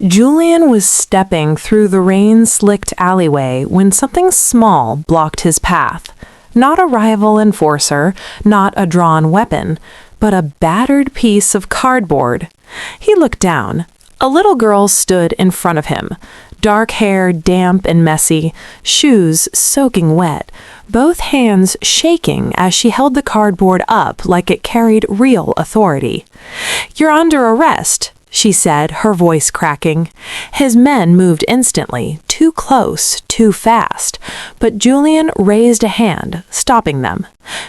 Julian was stepping through the rain-slicked alleyway when something small blocked his path. Not a rival enforcer, not a drawn weapon, but a battered piece of cardboard. He looked down. A little girl stood in front of him. Dark hair damp and messy, shoes soaking wet, both hands shaking as she held the cardboard up like it carried real authority. "You're under arrest," she said, her voice cracking. His men moved instantly, too close, too fast, but Julian raised a hand, stopping them.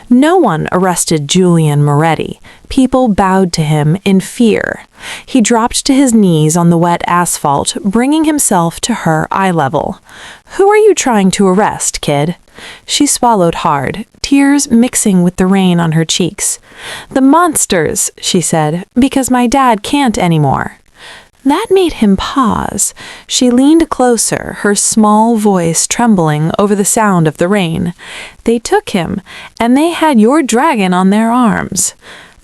No one arrested Julian Moretti. People bowed to him in fear. He dropped to his knees on the wet asphalt, bringing himself to her eye level. "Who are you trying to arrest, kid?" She swallowed hard, tears mixing with the rain on her cheeks. "The monsters," she said, "because my dad can't anymore." That made him pause. She leaned closer, her small voice trembling over the sound of the rain. "They took him, and they had your dragon on their arms."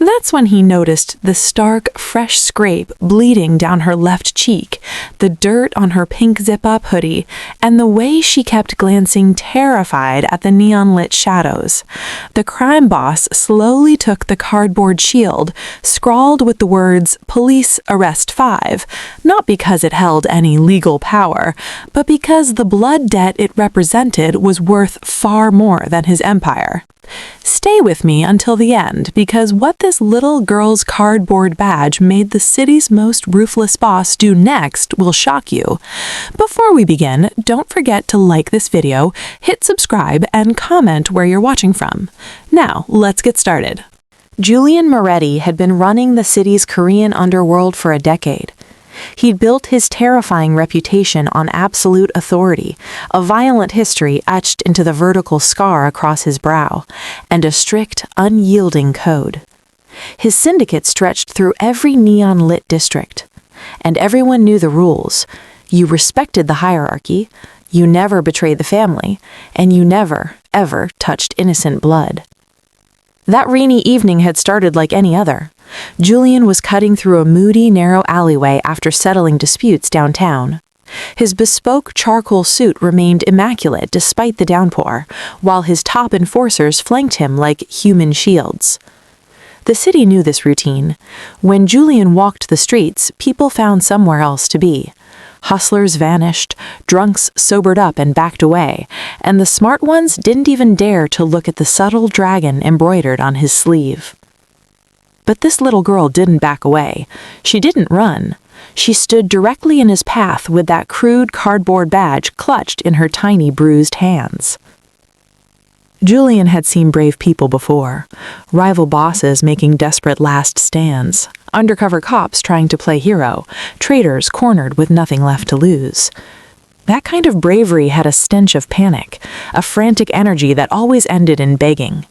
That's when he noticed the stark, fresh scrape bleeding down her left cheek, the dirt on her pink zip-up hoodie, and the way she kept glancing terrified at the neon-lit shadows. The crime boss slowly took the cardboard shield, scrawled with the words, "Police Arrest 5, not because it held any legal power, but because the blood debt it represented was worth far more than his empire. Stay with me until the end, because what this little girl's cardboard badge made the city's most ruthless boss do next will shock you. Before we begin, don't forget to like this video, hit subscribe, and comment where you're watching from. Now, let's get started. Julian Moretti had been running the city's Korean underworld for a decade. He'd built his terrifying reputation on absolute authority, a violent history etched into the vertical scar across his brow, and a strict, unyielding code. His syndicate stretched through every neon-lit district, and everyone knew the rules. You respected the hierarchy, you never betrayed the family, and you never, ever touched innocent blood. That rainy evening had started like any other. Julian was cutting through a moody, narrow alleyway after settling disputes downtown. His bespoke charcoal suit remained immaculate despite the downpour, while his top enforcers flanked him like human shields. The city knew this routine. When Julian walked the streets, people found somewhere else to be. Hustlers vanished, drunks sobered up and backed away, and the smart ones didn't even dare to look at the subtle dragon embroidered on his sleeve. But this little girl didn't back away. She didn't run. She stood directly in his path with that crude cardboard badge clutched in her tiny bruised hands. Julian had seen brave people before. Rival bosses making desperate last stands. Undercover cops trying to play hero. Traitors cornered with nothing left to lose. That kind of bravery had a stench of panic, a frantic energy that always ended in begging.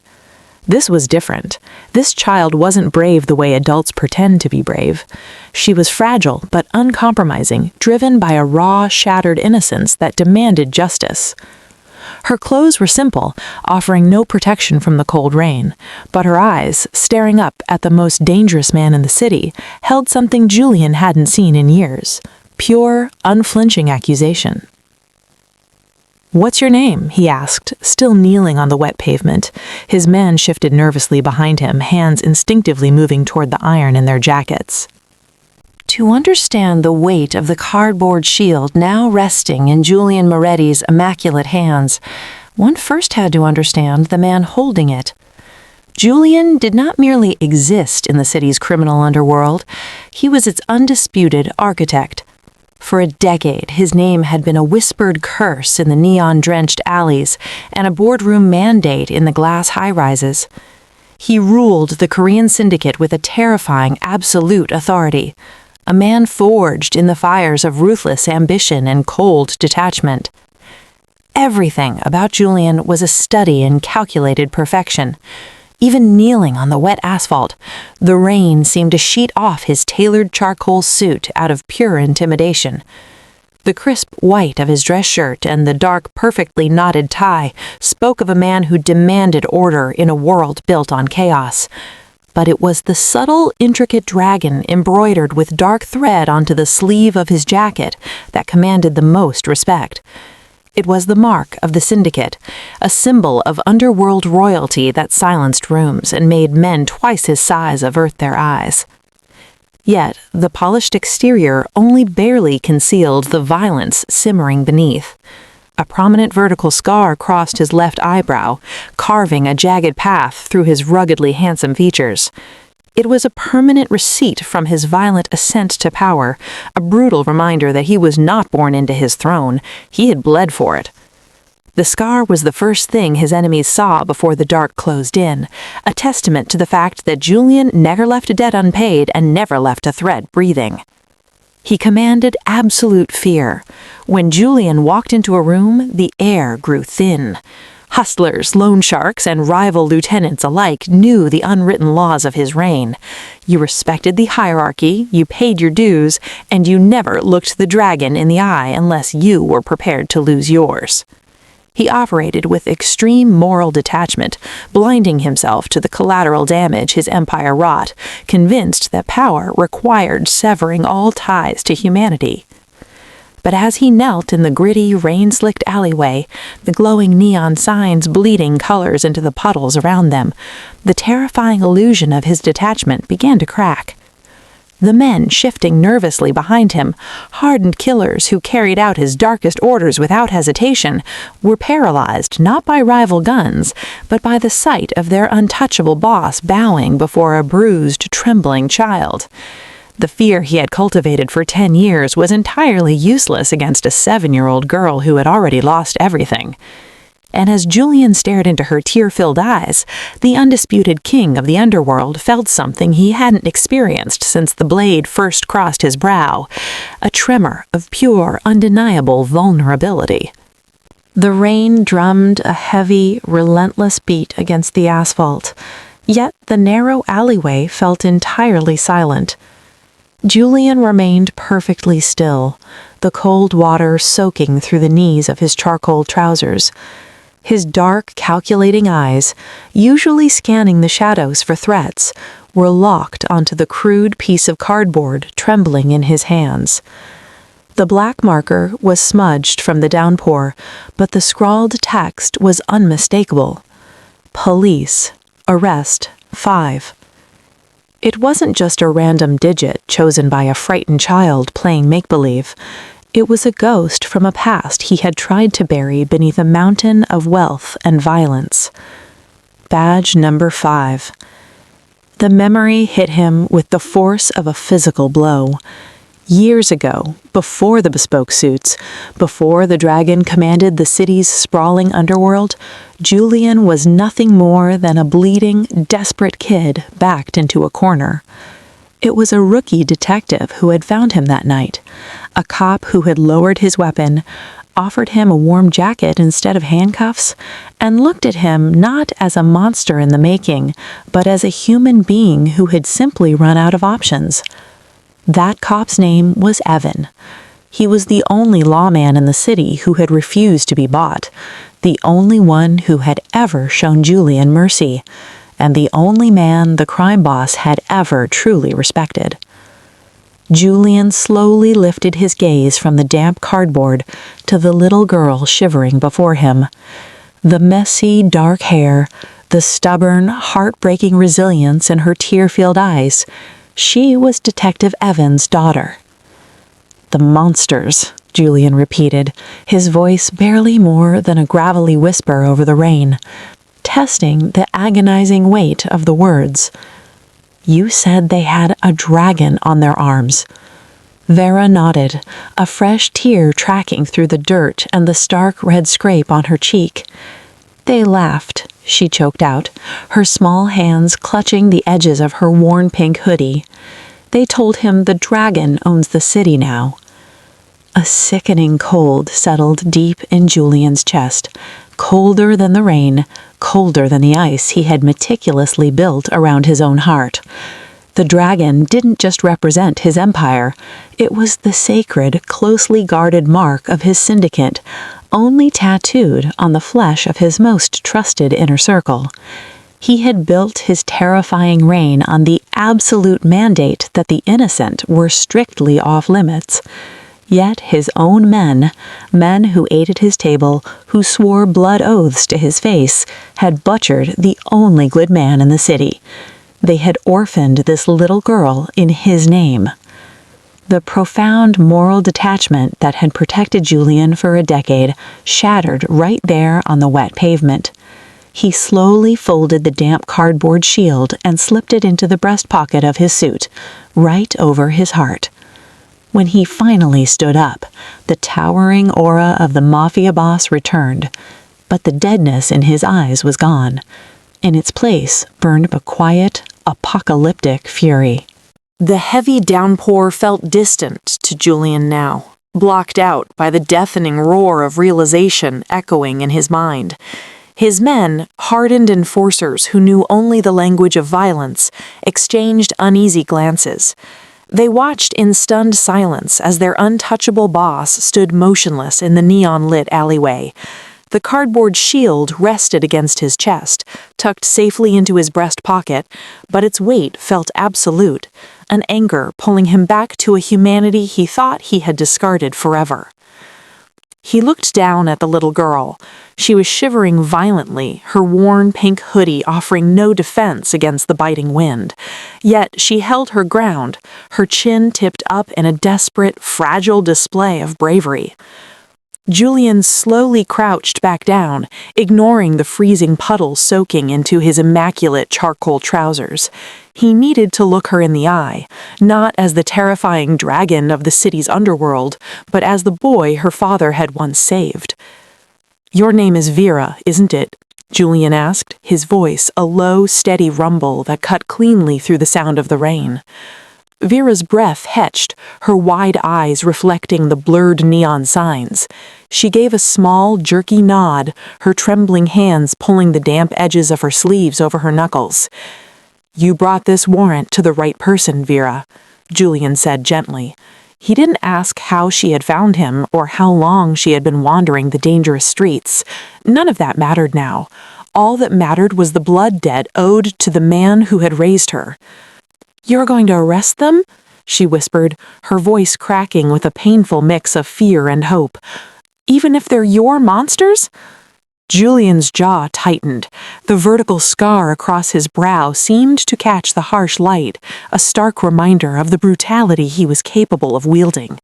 This was different. This child wasn't brave the way adults pretend to be brave. She was fragile but uncompromising, driven by a raw, shattered innocence that demanded justice. Her clothes were simple, offering no protection from the cold rain, but her eyes, staring up at the most dangerous man in the city, held something Julian hadn't seen in years: pure, unflinching accusation. "What's your name?" he asked, still kneeling on the wet pavement. His men shifted nervously behind him, hands instinctively moving toward the iron in their jackets. To understand the weight of the cardboard shield now resting in Julian Moretti's immaculate hands, one first had to understand the man holding it. Julian did not merely exist in the city's criminal underworld, he was its undisputed architect. For a decade, his name had been a whispered curse in the neon-drenched alleys and a boardroom mandate in the glass high-rises. He ruled the Korean syndicate with a terrifying, absolute authority, a man forged in the fires of ruthless ambition and cold detachment. Everything about Julian was a study in calculated perfection. Even kneeling on the wet asphalt, the rain seemed to sheet off his tailored charcoal suit out of pure intimidation. The crisp white of his dress shirt and the dark, perfectly knotted tie spoke of a man who demanded order in a world built on chaos. but it was the subtle, intricate dragon embroidered with dark thread onto the sleeve of his jacket that commanded the most respect. It was the mark of the syndicate, a symbol of underworld royalty that silenced rooms and made men twice his size avert their eyes. Yet the polished exterior only barely concealed the violence simmering beneath. A prominent vertical scar crossed his left eyebrow, carving a jagged path through his ruggedly handsome features. It was a permanent receipt from his violent ascent to power, a brutal reminder that he was not born into his throne, he had bled for it. The scar was the first thing his enemies saw before the dark closed in, a testament to the fact that Julian never left a debt unpaid and never left a threat breathing. He commanded absolute fear. When Julian walked into a room, the air grew thin. Hustlers, loan sharks, and rival lieutenants alike knew the unwritten laws of his reign. You respected the hierarchy, you paid your dues, and you never looked the dragon in the eye unless you were prepared to lose yours. He operated with extreme moral detachment, blinding himself to the collateral damage his empire wrought, convinced that power required severing all ties to humanity. But as he knelt in the gritty, rain-slicked alleyway, the glowing neon signs bleeding colors into the puddles around them, the terrifying illusion of his detachment began to crack. The men shifting nervously behind him, hardened killers who carried out his darkest orders without hesitation, were paralyzed not by rival guns, but by the sight of their untouchable boss bowing before a bruised, trembling child. The fear he had cultivated for 10 years was entirely useless against a 7-year-old girl who had already lost everything. And as Julian stared into her tear-filled eyes, the undisputed king of the underworld felt something he hadn't experienced since the blade first crossed his brow, a tremor of pure, undeniable vulnerability. The rain drummed a heavy, relentless beat against the asphalt, yet the narrow alleyway felt entirely silent. Julian remained perfectly still, the cold water soaking through the knees of his charcoal trousers. His dark, calculating eyes, usually scanning the shadows for threats, were locked onto the crude piece of cardboard trembling in his hands. The black marker was smudged from the downpour, but the scrawled text was unmistakable. Police. Arrest 5. It wasn't just a random digit chosen by a frightened child playing make-believe. It was a ghost from a past he had tried to bury beneath a mountain of wealth and violence. Badge number 5. The memory hit him with the force of a physical blow. Years ago, before the bespoke suits, before the dragon commanded the city's sprawling underworld, Julian was nothing more than a bleeding, desperate kid backed into a corner. It was a rookie detective who had found him that night, a cop who had lowered his weapon, offered him a warm jacket instead of handcuffs, and looked at him not as a monster in the making, but as a human being who had simply run out of options. That cop's name was Evan. He was the only lawman in the city who had refused to be bought, the only one who had ever shown Julian mercy, and the only man the crime boss had ever truly respected. Julian slowly lifted his gaze from the damp cardboard to the little girl shivering before him. The messy, dark hair, the stubborn, heartbreaking resilience in her tear-filled eyes. She was Detective Evans' daughter. "The monsters," Julian repeated, his voice barely more than a gravelly whisper over the rain, testing the agonizing weight of the words. "You said they had a dragon on their arms." Vera nodded, a fresh tear tracking through the dirt and the stark red scrape on her cheek. "They laughed," she choked out, her small hands clutching the edges of her worn pink hoodie. "They told him the dragon owns the city now." A sickening cold settled deep in Julian's chest, colder than the rain, colder than the ice he had meticulously built around his own heart. The dragon didn't just represent his empire. It was the sacred, closely guarded mark of his syndicate, only tattooed on the flesh of his most trusted inner circle. He had built his terrifying reign on the absolute mandate that the innocent were strictly off-limits. Yet his own men who ate at his table, who swore blood oaths to his face, had butchered the only good man in the city. They had orphaned this little girl in his name. The profound moral detachment that had protected Julian for a decade shattered right there on the wet pavement. He slowly folded the damp cardboard shield and slipped it into the breast pocket of his suit, right over his heart. When he finally stood up, the towering aura of the Mafia boss returned, but the deadness in his eyes was gone. In its place burned a quiet, apocalyptic fury. The heavy downpour felt distant to Julian now, blocked out by the deafening roar of realization echoing in his mind. His men, hardened enforcers who knew only the language of violence, exchanged uneasy glances. They watched in stunned silence as their untouchable boss stood motionless in the neon-lit alleyway. The cardboard shield rested against his chest, tucked safely into his breast pocket, but its weight felt absolute, an anchor pulling him back to a humanity he thought he had discarded forever. He looked down at the little girl. She was shivering violently, her worn pink hoodie offering no defense against the biting wind. Yet she held her ground, her chin tipped up in a desperate, fragile display of bravery. Julian slowly crouched back down, ignoring the freezing puddle soaking into his immaculate charcoal trousers. He needed to look her in the eye, not as the terrifying dragon of the city's underworld, but as the boy her father had once saved. "Your name is Vera, isn't it?" Julian asked, his voice a low, steady rumble that cut cleanly through the sound of the rain. Vera's breath hetched, her wide eyes reflecting the blurred neon signs. She gave a small, jerky nod, her trembling hands pulling the damp edges of her sleeves over her knuckles. "You brought this warrant to the right person, Vera," Julian said gently. He didn't ask how she had found him or how long she had been wandering the dangerous streets. None of that mattered now. All that mattered was the blood debt owed to the man who had raised her. "You're going to arrest them?" she whispered, her voice cracking with a painful mix of fear and hope. "Even if they're your monsters?" Julian's jaw tightened. The vertical scar across his brow seemed to catch the harsh light, a stark reminder of the brutality he was capable of wielding.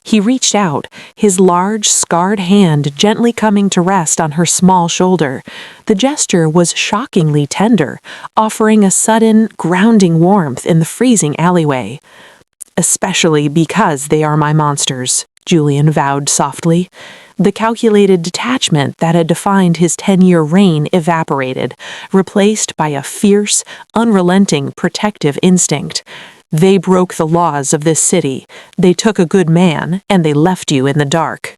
He reached out, his large, scarred hand gently coming to rest on her small shoulder. The gesture was shockingly tender, offering a sudden, grounding warmth in the freezing alleyway. "Especially because they are my monsters," Julian vowed softly. The calculated detachment that had defined his 10-year reign evaporated, replaced by a fierce, unrelenting protective instinct. "They broke the laws of this city. They took a good man, and they left you in the dark."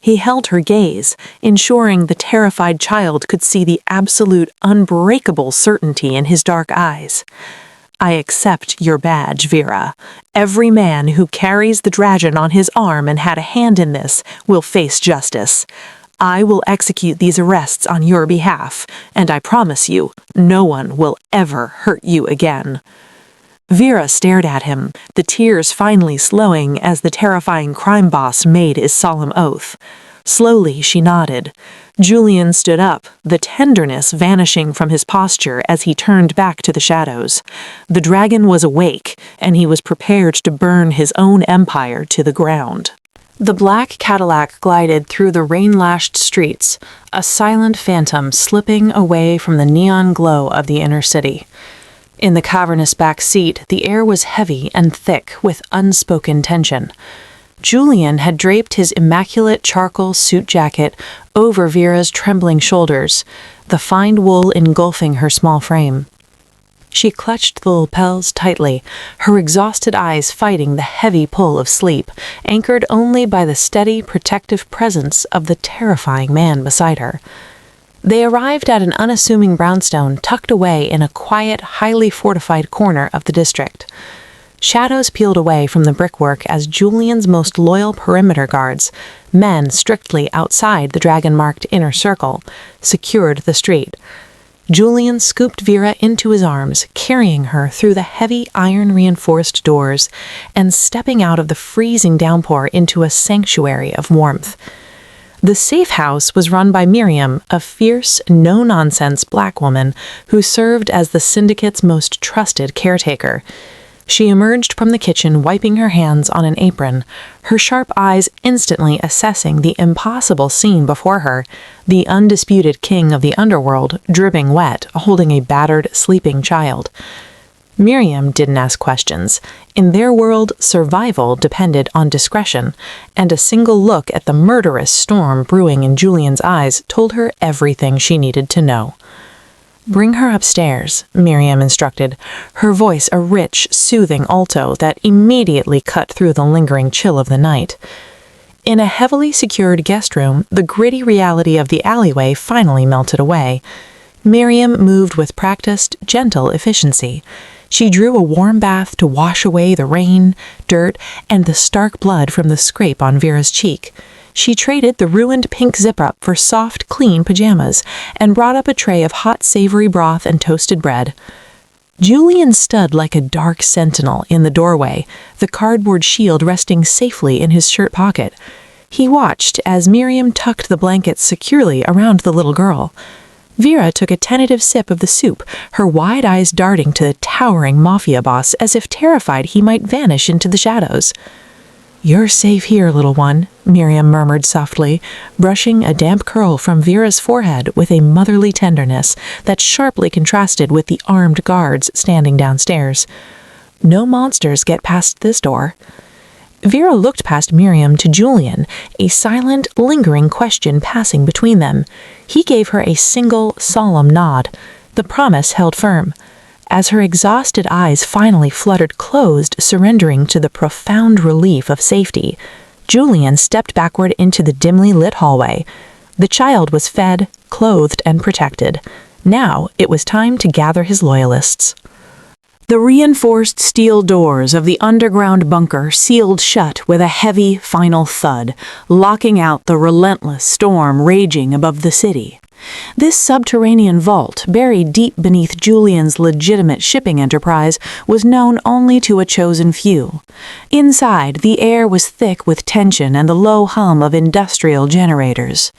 He held her gaze, ensuring the terrified child could see the absolute, unbreakable certainty in his dark eyes. "I accept your badge, Vera. Every man who carries the dragon on his arm and had a hand in this will face justice. I will execute these arrests on your behalf, and I promise you, no one will ever hurt you again." Vera stared at him, the tears finally slowing as the terrifying crime boss made his solemn oath. Slowly she nodded. Julian stood up, the tenderness vanishing from his posture as he turned back to the shadows. The dragon was awake, and he was prepared to burn his own empire to the ground. The black Cadillac glided through the rain-lashed streets, a silent phantom slipping away from the neon glow of the inner city. In the cavernous back seat, the air was heavy and thick with unspoken tension. Julian had draped his immaculate charcoal suit jacket over Vera's trembling shoulders, the fine wool engulfing her small frame. She clutched the lapels tightly, her exhausted eyes fighting the heavy pull of sleep, anchored only by the steady, protective presence of the terrifying man beside her. They arrived at an unassuming brownstone tucked away in a quiet, highly fortified corner of the district. Shadows peeled away from the brickwork as Julian's most loyal perimeter guards, men strictly outside the dragon-marked inner circle, secured the street. Julian scooped Vera into his arms, carrying her through the heavy iron-reinforced doors and stepping out of the freezing downpour into a sanctuary of warmth. The safe house was run by Miriam, a fierce, no-nonsense black woman who served as the syndicate's most trusted caretaker. She emerged from the kitchen wiping her hands on an apron, her sharp eyes instantly assessing the impossible scene before her, the undisputed king of the underworld, dripping wet, holding a battered, sleeping child. Miriam didn't ask questions. In their world, survival depended on discretion, and a single look at the murderous storm brewing in Julian's eyes told her everything she needed to know. "Bring her upstairs," Miriam instructed, her voice a rich, soothing alto that immediately cut through the lingering chill of the night. In a heavily secured guest room, the gritty reality of the alleyway finally melted away. Miriam moved with practiced, gentle efficiency. She drew a warm bath to wash away the rain, dirt, and the stark blood from the scrape on Vera's cheek. She traded the ruined pink zip-up for soft, clean pajamas and brought up a tray of hot, savory broth and toasted bread. Julian stood like a dark sentinel in the doorway, the cardboard shield resting safely in his shirt pocket. He watched as Miriam tucked the blankets securely around the little girl. Vera took a tentative sip of the soup, her wide eyes darting to the towering Mafia boss as if terrified he might vanish into the shadows. "You're safe here, little one," Miriam murmured softly, brushing a damp curl from Vera's forehead with a motherly tenderness that sharply contrasted with the armed guards standing downstairs. "No monsters get past this door." Vera looked past Miriam to Julian, a silent, lingering question passing between them. He gave her a single, solemn nod. The promise held firm. As her exhausted eyes finally fluttered closed, surrendering to the profound relief of safety, Julian stepped backward into the dimly lit hallway. The child was fed, clothed, and protected. Now it was time to gather his loyalists. The reinforced steel doors of the underground bunker sealed shut with a heavy, final thud, locking out the relentless storm raging above the city. This subterranean vault, buried deep beneath Julian's legitimate shipping enterprise, was known only to a chosen few. Inside, the air was thick with tension and the low hum of industrial generators.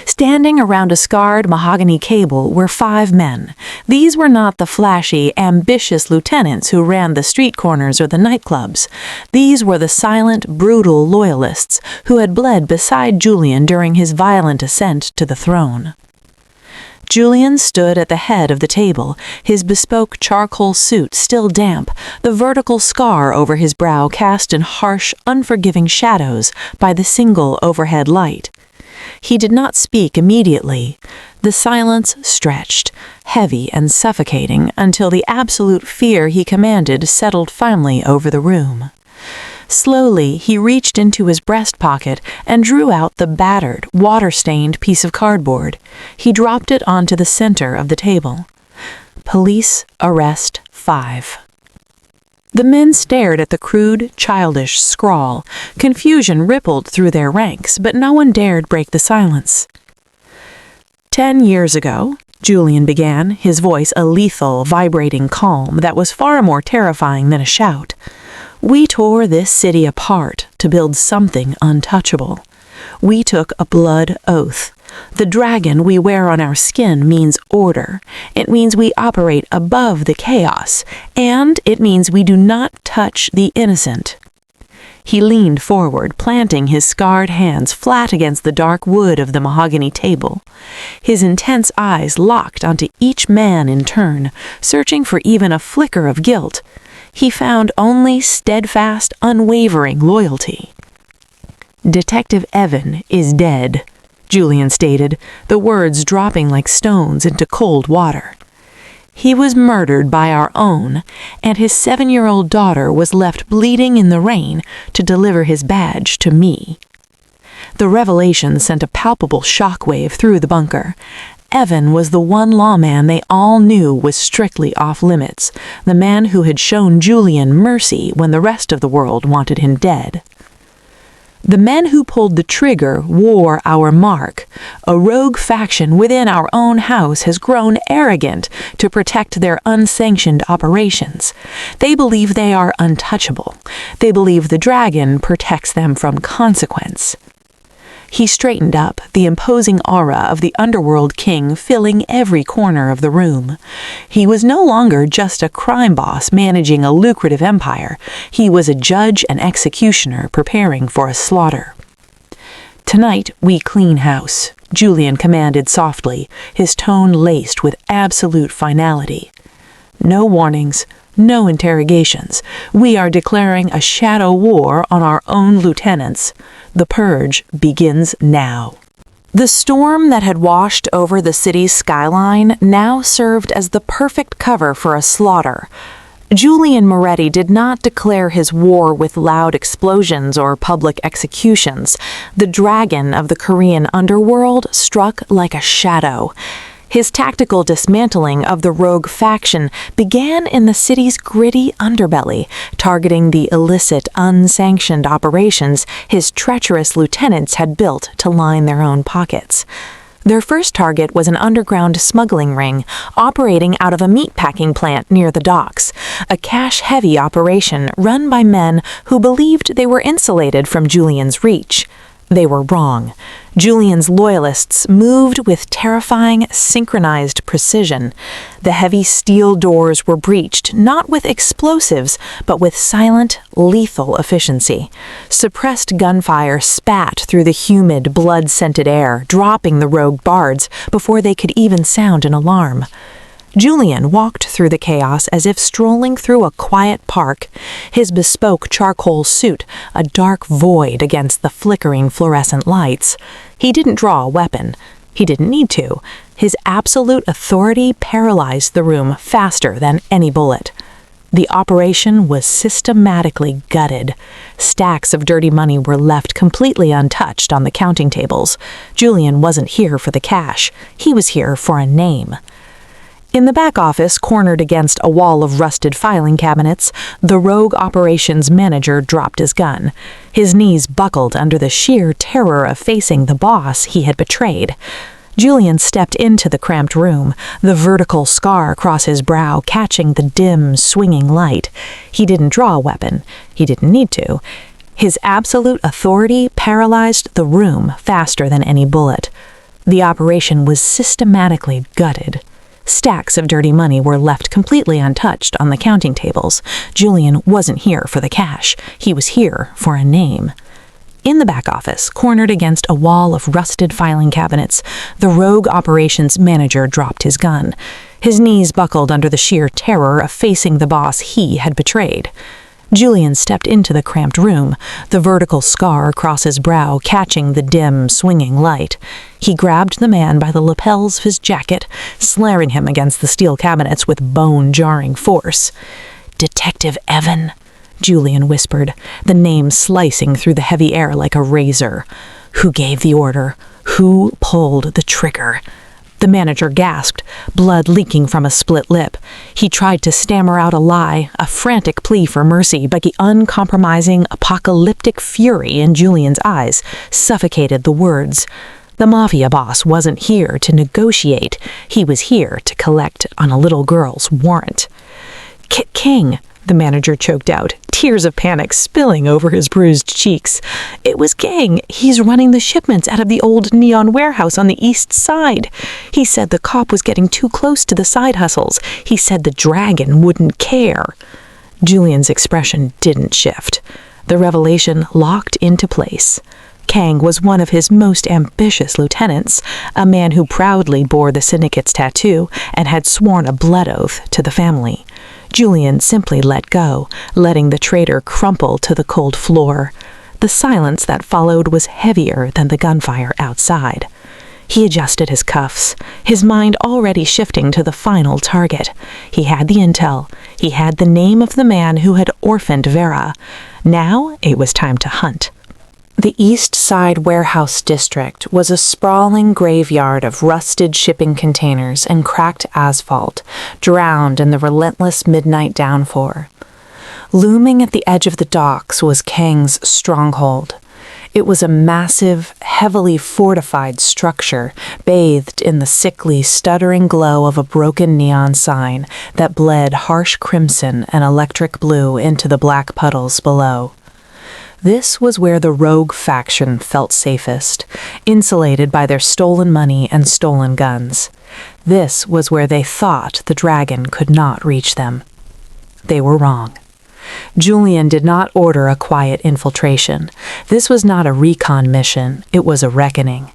Standing around a scarred mahogany cable were 5 men. These were not the flashy, ambitious lieutenants who ran the street corners or the nightclubs. These were the silent, brutal loyalists who had bled beside Julian during his violent ascent to the throne. Julian stood at the head of the table, his bespoke charcoal suit still damp, the vertical scar over his brow cast in harsh, unforgiving shadows by the single overhead light. He did not speak immediately. The silence stretched, heavy and suffocating, until the absolute fear he commanded settled finally over the room. Slowly, he reached into his breast pocket and drew out the battered, water-stained piece of cardboard. He dropped it onto the center of the table. Police arrest 5. The men stared at the crude, childish scrawl. Confusion rippled through their ranks, but no one dared break the silence. 10 years ago, Julian began, his voice a lethal, vibrating calm that was far more terrifying than a shout. We tore this city apart to build something untouchable. We took a blood oath. The dragon we wear on our skin means order. It means we operate above the chaos, and it means we do not touch the innocent. He leaned forward, planting his scarred hands flat against the dark wood of the mahogany table. His intense eyes locked onto each man in turn, searching for even a flicker of guilt. He found only steadfast, unwavering loyalty. "Detective Evan is dead," Julian stated, the words dropping like stones into cold water. "He was murdered by our own, and his 7-year-old daughter was left bleeding in the rain to deliver his badge to me." The revelation sent a palpable shockwave through the bunker. Evan was the one lawman they all knew was strictly off-limits, the man who had shown Julian mercy when the rest of the world wanted him dead. "The men who pulled the trigger wore our mark. A rogue faction within our own house has grown arrogant to protect their unsanctioned operations. They believe they are untouchable. They believe the dragon protects them from consequence. He straightened up, the imposing aura of the underworld king filling every corner of the room. He was no longer just a crime boss managing a lucrative empire. He was a judge and executioner preparing for a slaughter. "Tonight we clean house," Julian commanded softly, his tone laced with absolute finality. "No warnings, no interrogations. We are declaring a shadow war on our own lieutenants. The purge begins now." The storm that had washed over the city's skyline now served as the perfect cover for a slaughter. Julian Moretti did not declare his war with loud explosions or public executions. The dragon of the Korean underworld struck like a shadow. His tactical dismantling of the rogue faction began in the city's gritty underbelly, targeting the illicit, unsanctioned operations his treacherous lieutenants had built to line their own pockets. Their first target was an underground smuggling ring operating out of a meatpacking plant near the docks, a cash-heavy operation run by men who believed they were insulated from Julian's reach. They were wrong. Julian's loyalists moved with terrifying, synchronized precision. The heavy steel doors were breached not with explosives, but with silent, lethal efficiency. Suppressed gunfire spat through the humid, blood-scented air, dropping the rogue guards before they could even sound an alarm. Julian walked through the chaos as if strolling through a quiet park, his bespoke charcoal suit a dark void against the flickering fluorescent lights. He didn't draw a weapon. He didn't need to. His absolute authority paralyzed the room faster than any bullet. The operation was systematically gutted. Stacks of dirty money were left completely untouched on the counting tables. Julian wasn't here for the cash. He was here for a name. In the back office, cornered against a wall of rusted filing cabinets, the rogue operations manager dropped his gun. His knees buckled under the sheer terror of facing the boss he had betrayed. Julian stepped into the cramped room, the vertical scar across his brow catching the dim, swinging light. He didn't draw a weapon. He didn't need to. His absolute authority paralyzed the room faster than any bullet. The operation was systematically gutted. Stacks of dirty money were left completely untouched on the counting tables. Julian wasn't here for the cash. He was here for a name. In the back office, cornered against a wall of rusted filing cabinets, the rogue operations manager dropped his gun. His knees buckled under the sheer terror of facing the boss he had betrayed. Julian stepped into the cramped room, the vertical scar across his brow catching the dim, swinging light. He grabbed the man by the lapels of his jacket, slamming him against the steel cabinets with bone-jarring force. "Detective Evan," Julian whispered, the name slicing through the heavy air like a razor. "Who gave the order? Who pulled the trigger?" The manager gasped, blood leaking from a split lip. He tried to stammer out a lie, a frantic plea for mercy, but the uncompromising, apocalyptic fury in Julian's eyes suffocated the words. The Mafia boss wasn't here to negotiate. He was here to collect on a little girl's warrant. "King," the manager choked out, tears of panic spilling over his bruised cheeks. "It was Gang. He's running the shipments out of the old neon warehouse on the east side. He said the cop was getting too close to the side hustles. He said the dragon wouldn't care." Julian's expression didn't shift. The revelation locked into place. Kang was one of his most ambitious lieutenants, a man who proudly bore the syndicate's tattoo and had sworn a blood oath to the family. Julian simply let go, letting the traitor crumple to the cold floor. The silence that followed was heavier than the gunfire outside. He adjusted his cuffs, his mind already shifting to the final target. He had the intel. He had the name of the man who had orphaned Vera. Now it was time to hunt. The East Side Warehouse District was a sprawling graveyard of rusted shipping containers and cracked asphalt, drowned in the relentless midnight downpour. Looming at the edge of the docks was Kang's stronghold. It was a massive, heavily fortified structure, bathed in the sickly, stuttering glow of a broken neon sign that bled harsh crimson and electric blue into the black puddles below. This was where the rogue faction felt safest, insulated by their stolen money and stolen guns. This was where they thought the dragon could not reach them. They were wrong. Julian did not order a quiet infiltration. This was not a recon mission, it was a reckoning.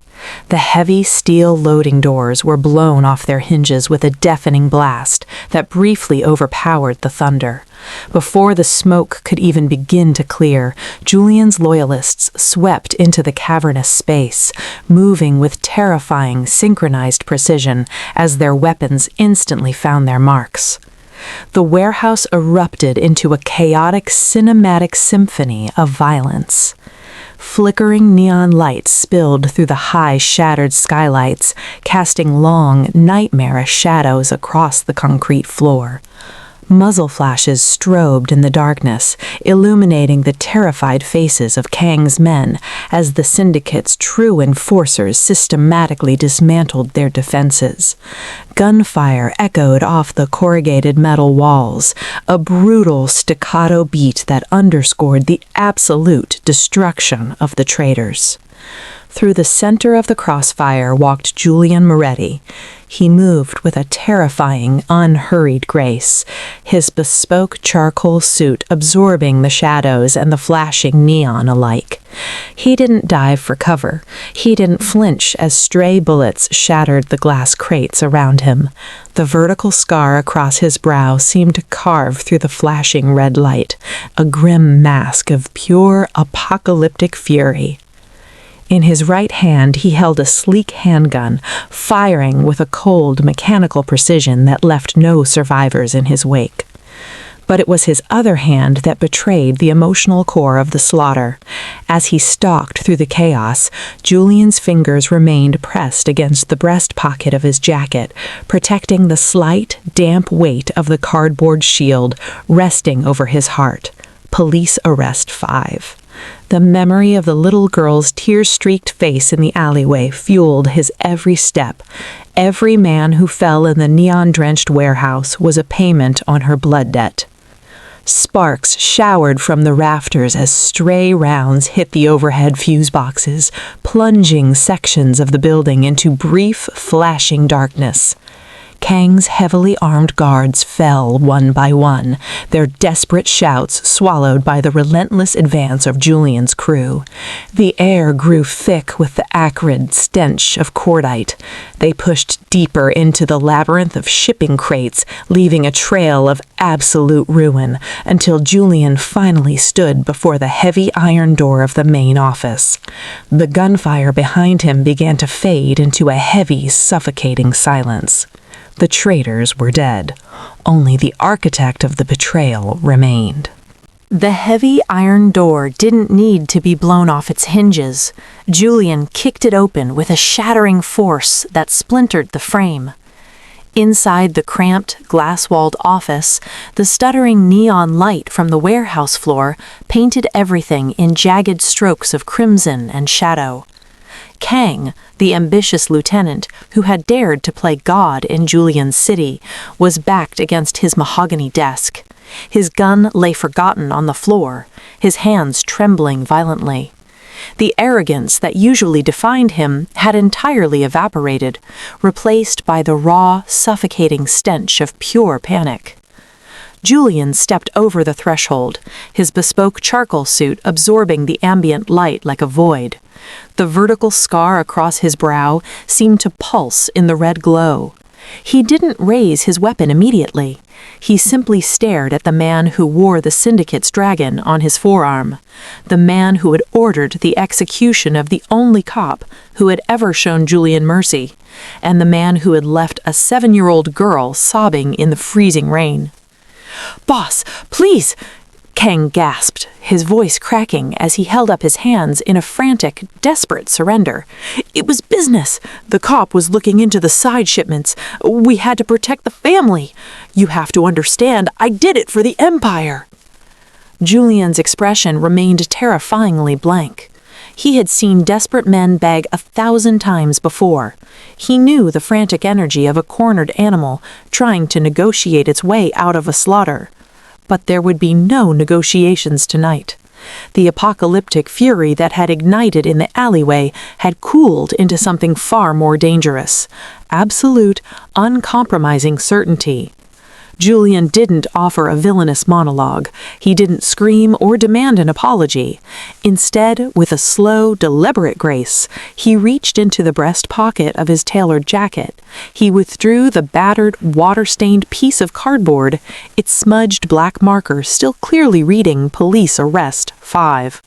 The heavy steel loading doors were blown off their hinges with a deafening blast that briefly overpowered the thunder. Before the smoke could even begin to clear, Julian's loyalists swept into the cavernous space, moving with terrifying, synchronized precision as their weapons instantly found their marks. The warehouse erupted into a chaotic cinematic symphony of violence. Flickering neon lights spilled through the high, shattered skylights, casting long, nightmarish shadows across the concrete floor. Muzzle flashes strobed in the darkness, illuminating the terrified faces of Kang's men as the syndicate's true enforcers systematically dismantled their defenses. Gunfire echoed off the corrugated metal walls, a brutal staccato beat that underscored the absolute destruction of the traitors. Through the center of the crossfire walked Julian Moretti. He moved with a terrifying, unhurried grace, his bespoke charcoal suit absorbing the shadows and the flashing neon alike. He didn't dive for cover. He didn't flinch as stray bullets shattered the glass crates around him. The vertical scar across his brow seemed to carve through the flashing red light, a grim mask of pure apocalyptic fury. In his right hand, he held a sleek handgun, firing with a cold, mechanical precision that left no survivors in his wake. But it was his other hand that betrayed the emotional core of the slaughter. As he stalked through the chaos, Julian's fingers remained pressed against the breast pocket of his jacket, protecting the slight, damp weight of the cardboard shield resting over his heart. Police Arrest 5. The memory of the little girl's tear-streaked face in the alleyway fueled his every step. Every man who fell in the neon-drenched warehouse was a payment on her blood debt. Sparks showered from the rafters as stray rounds hit the overhead fuse boxes, plunging sections of the building into brief, flashing darkness. Kang's heavily armed guards fell one by one, their desperate shouts swallowed by the relentless advance of Julian's crew. The air grew thick with the acrid stench of cordite. They pushed deeper into the labyrinth of shipping crates, leaving a trail of absolute ruin, until Julian finally stood before the heavy iron door of the main office. The gunfire behind him began to fade into a heavy, suffocating silence. The traitors were dead. Only the architect of the betrayal remained. The heavy iron door didn't need to be blown off its hinges. Julian kicked it open with a shattering force that splintered the frame. Inside the cramped, glass-walled office, the stuttering neon light from the warehouse floor painted everything in jagged strokes of crimson and shadow. Kang, the ambitious lieutenant who had dared to play God in Julian's city, was backed against his mahogany desk. His gun lay forgotten on the floor, his hands trembling violently. The arrogance that usually defined him had entirely evaporated, replaced by the raw, suffocating stench of pure panic. Julian stepped over the threshold, his bespoke charcoal suit absorbing the ambient light like a void. The vertical scar across his brow seemed to pulse in the red glow. He didn't raise his weapon immediately. He simply stared at the man who wore the Syndicate's dragon on his forearm, the man who had ordered the execution of the only cop who had ever shown Julian mercy, and the man who had left a 7-year-old girl sobbing in the freezing rain. "Boss, please!" Kang gasped, his voice cracking as he held up his hands in a frantic, desperate surrender. "It was business. The cop was looking into the side shipments. We had to protect the family. You have to understand, I did it for the Empire." Julian's expression remained terrifyingly blank. He had seen desperate men beg 1,000 times before. He knew the frantic energy of a cornered animal trying to negotiate its way out of a slaughter. But there would be no negotiations tonight. The apocalyptic fury that had ignited in the alleyway had cooled into something far more dangerous. Absolute, uncompromising certainty. Julian didn't offer a villainous monologue. He didn't scream or demand an apology. Instead, with a slow, deliberate grace, he reached into the breast pocket of his tailored jacket. He withdrew the battered, water-stained piece of cardboard, its smudged black marker still clearly reading Police Arrest 5.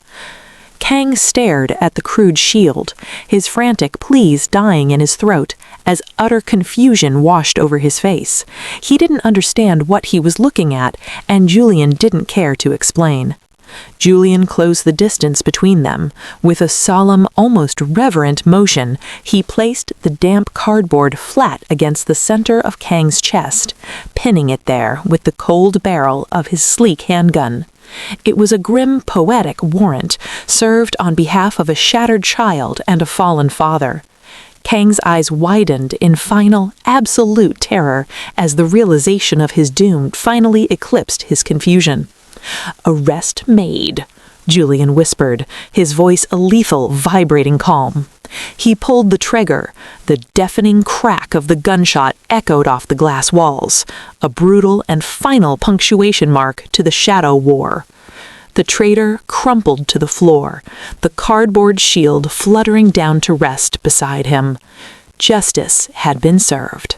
Kang stared at the crude shield, his frantic pleas dying in his throat, as utter confusion washed over his face. He didn't understand what he was looking at, and Julian didn't care to explain. Julian closed the distance between them. With a solemn, almost reverent motion, he placed the damp cardboard flat against the center of Kang's chest, pinning it there with the cold barrel of his sleek handgun. It was a grim, poetic warrant, served on behalf of a shattered child and a fallen father. Kang's eyes widened in final, absolute terror as the realization of his doom finally eclipsed his confusion. "Arrest made," Julian whispered, his voice a lethal, vibrating calm. He pulled the trigger. The deafening crack of the gunshot echoed off the glass walls, a brutal and final punctuation mark to the shadow war. The traitor crumpled to the floor, the cardboard shield fluttering down to rest beside him. Justice had been served.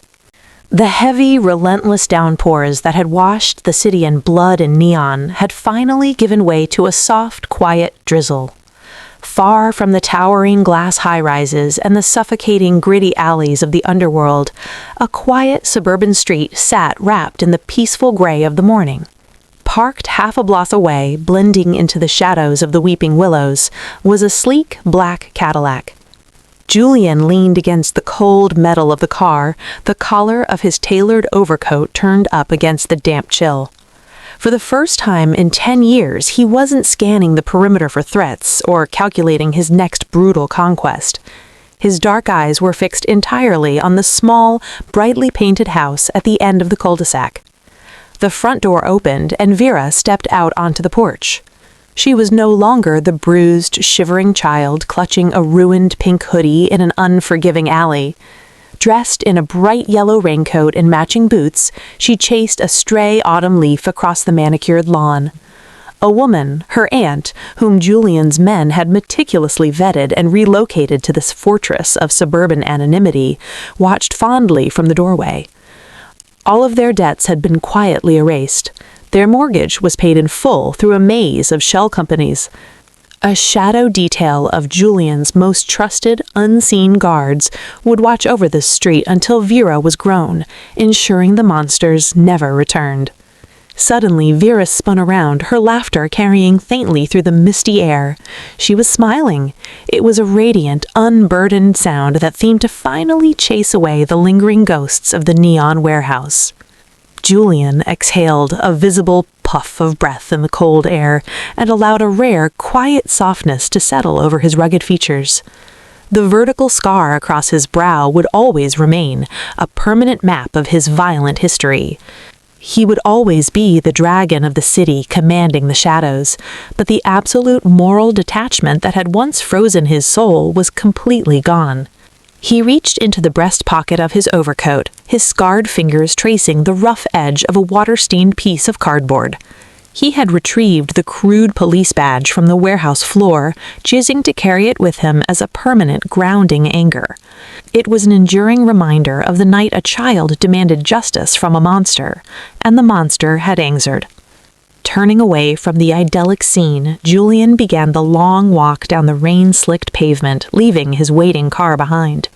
The heavy, relentless downpours that had washed the city in blood and neon had finally given way to a soft, quiet drizzle. Far from the towering glass high-rises and the suffocating, gritty alleys of the underworld, a quiet suburban street sat wrapped in the peaceful gray of the morning. Parked half a block away, blending into the shadows of the weeping willows, was a sleek, black Cadillac. Julian leaned against the cold metal of the car, the collar of his tailored overcoat turned up against the damp chill. For the first time in 10 years, he wasn't scanning the perimeter for threats or calculating his next brutal conquest. His dark eyes were fixed entirely on the small, brightly painted house at the end of the cul-de-sac. The front door opened, and Vera stepped out onto the porch. She was no longer the bruised, shivering child clutching a ruined pink hoodie in an unforgiving alley. Dressed in a bright yellow raincoat and matching boots, she chased a stray autumn leaf across the manicured lawn. A woman, her aunt, whom Julian's men had meticulously vetted and relocated to this fortress of suburban anonymity, watched fondly from the doorway. All of their debts had been quietly erased. Their mortgage was paid in full through a maze of shell companies. A shadow detail of Julian's most trusted, unseen guards would watch over this street until Vera was grown, ensuring the monsters never returned. Suddenly, Vera spun around, her laughter carrying faintly through the misty air. She was smiling. It was a radiant, unburdened sound that seemed to finally chase away the lingering ghosts of the neon warehouse. Julian exhaled a visible puff of breath in the cold air and allowed a rare, quiet softness to settle over his rugged features. The vertical scar across his brow would always remain, a permanent map of his violent history. He would always be the dragon of the city commanding the shadows, but the absolute moral detachment that had once frozen his soul was completely gone. He reached into the breast pocket of his overcoat, his scarred fingers tracing the rough edge of a water-stained piece of cardboard. He had retrieved the crude police badge from the warehouse floor, choosing to carry it with him as a permanent grounding anchor. It was an enduring reminder of the night a child demanded justice from a monster, and the monster had answered. Turning away from the idyllic scene, Julian began the long walk down the rain-slicked pavement, leaving his waiting car behind.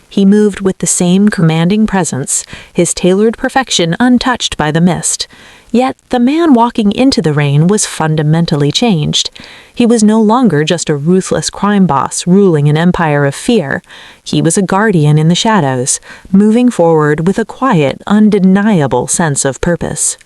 He moved with the same commanding presence, his tailored perfection untouched by the mist. Yet the man walking into the rain was fundamentally changed. He was no longer just a ruthless crime boss ruling an empire of fear. He was a guardian in the shadows, moving forward with a quiet, undeniable sense of purpose.